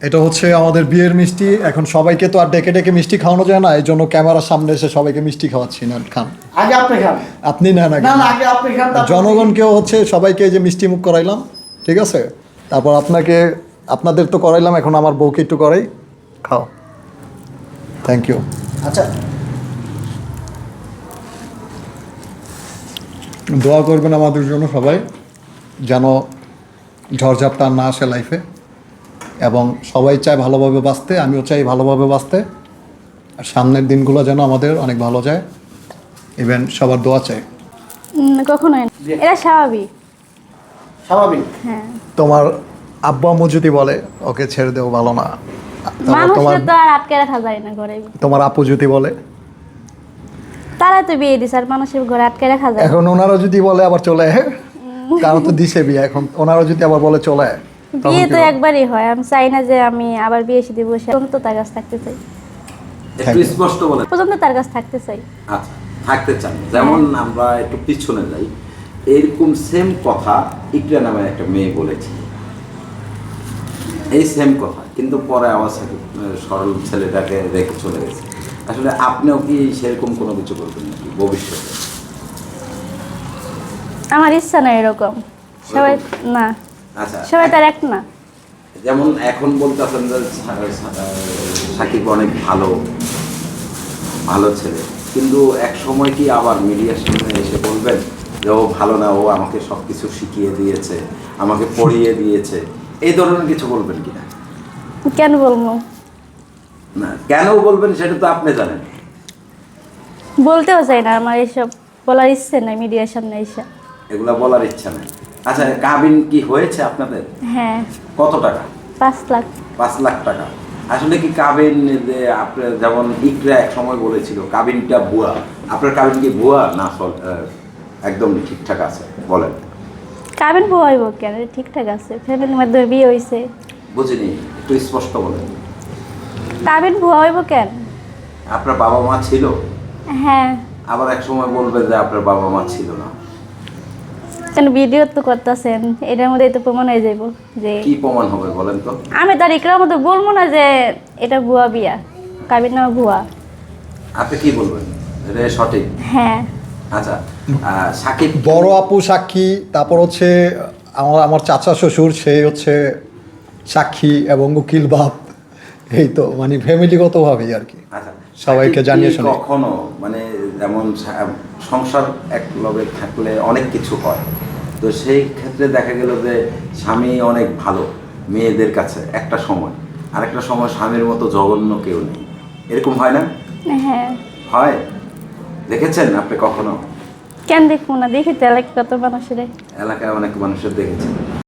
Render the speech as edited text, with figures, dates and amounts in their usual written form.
এটা হচ্ছে আমাদের বিয়ের মিষ্টি। এখন সবাইকে তো আর ডেকে ডেকে মিষ্টি খাওয়ানো যায় না, এই জন্য ক্যামেরার সামনে এসে সবাইকে মিষ্টি খাওয়াচ্ছি। না খান, আগে আপনি খান। আপনি নেন আগে। না না, আগে আপনি খান, তারপর জনগণকেও হচ্ছে সবাইকে এই যে মিষ্টি মুখ করাইলাম, ঠিক আছে? তারপর আপনাদের তো করাইলাম, এখন আমার বউকে একটু করাই। খাও। Thank you. আচ্ছা, দোয়া করবেন আমাদের জন্য সবাই, যেন ঝড়ঝাপটা না আসে লাইফে, এবং সবাই চায় ভালোভাবে বাঁচতে, আমিও চাই ভালোভাবে বাঁচতে। আর সামনের দিনগুলো যেন আমাদের অনেক ভালো যায়, ইভেন সবার দোয়া চাই। কখনোই না, এটা স্বাভাবিক। স্বাভাবিক। হ্যাঁ, তোমার আব্বু আম্মু যদি বলে ওকে ছেড়ে দেও, ভালো না। তোমার মানুষের তো আর আটকে রাখা যায় না ঘরে। তোমার আপু যদি বলে, তারা তো বিয়ে দিছে, আর মানুষের ঘরে আটকে রাখা যায় না। এখন ওনারা যদি বলে আবার চলে, কারণ তো দিছে বিয়ে, এখন ওনারা যদি আবার বলে চলে, তখন বিয়ে কি তো হবে? একবারই হয়, আমি চাই না যে আমি আবার বিয়ে শাদী বসে পর্যন্ত তার কাছে থাকতে চাই। একটু স্পষ্ট বলে। পর্যন্ত তার কাছে থাকতে চাই। আচ্ছা, থাকতে চান। যেমন আমরা একটু পিছনে যাই, এরকম সেম কথা ইকরা নামে একটা মেয়ে বলেছিল, এই সেম কথা, কিন্তু পরে আমার সাথে সরল ছেলেটাকে রেখে চলে গেছে। আসলে আপনিও কি সেরকম কোনো কিছু করবেন নাকি ভবিষ্যতে? আমার ইচ্ছা নাই এরকম। সবাই না, আচ্ছা, সবাই তার এক না। যেমন এখন বলতেছেন যে সাকিব অনেক ভালো ভালো ছেলে, কিন্তু এক সময় কি আবার মিডিয়ার সামনে এসে বলবেন যে ও ভালো না, ও আমাকে সব কিছু শিখিয়ে দিয়েছে, আমাকে পড়িয়ে দিয়েছে, এই ধরনের কিছু বলবেন কিনা? কেন বলবো? না, কেন বলবেন সেটা তো আপনি জানেন। বলতেও চাই না, আমার এসব বলার ইচ্ছে নাই মিডিয়ার সামনে এসে। এগুলা বলার ইচ্ছা নেই। আচ্ছা, কাবিন কি হয়েছে আপনাদের? হ্যাঁ, কত টাকা? 5 লাখ। 5 লাখ টাকা। আসলে কি কাবিন, যে আপনার যেমন ইকরা এক সময় বলেছিল কাবিনটা ভুয়া, আপনার কাবিন কি ভুয়া না একদম ঠিকঠাক আছে বলেন? কাবিন ভুয়া হইব কেন? ঠিকঠাক আছে, ফ্যামিলির মাধ্যমে বিয়ে হয়েছে। বুঝিনি, একটু স্পষ্ট বলেন। কাবিন ভুয়া হইব কেন? আপনার বাবা মা ছিল? হ্যাঁ। আবার এক সময় বলবেন যে আপনার বাবা মা ছিল না। কেন? ভিডিও তো করতেছেন, এটার মধ্যে তো প্রমাণ হয়ে যাইব যে কি প্রমাণ হবে বলেন তো? আমি তার ইকরার মধ্যে বলবো না যে এটা ভুয়া বিয়া, কাবিন নামা ভুয়া। আপনি কি বলবেন এটা সঠিক? হ্যাঁ। আচ্ছা, সাকিব বড় আপু সাক্ষী, তারপর হচ্ছে আমার চাচা শ্বশুর, সে হচ্ছে সাক্ষী, এবং উকিল বাপ। এই তো মানে ফ্যামিলিগতভাবেই আর কি আচ্ছা, সবাইকে সাকিব জানিয়ে কি শুনে। কখনো মানে যেমন সংসার এক লগে থাকলে অনেক কিছু হয়, তো সেই ক্ষেত্রে দেখা গেল যে স্বামী অনেক ভালো মেয়েদের কাছে একটা সময়, আরেকটা সময় স্বামীর মতো জঘন্য কেউ নেই, এরকম হয় না? হ্যাঁ। হয়, দেখেছেন আপনি কখনো? কেন দেখবো না? দেখি তো এলাকায় কত মানুষের। এলাকায় অনেক মানুষের দেখেছেন।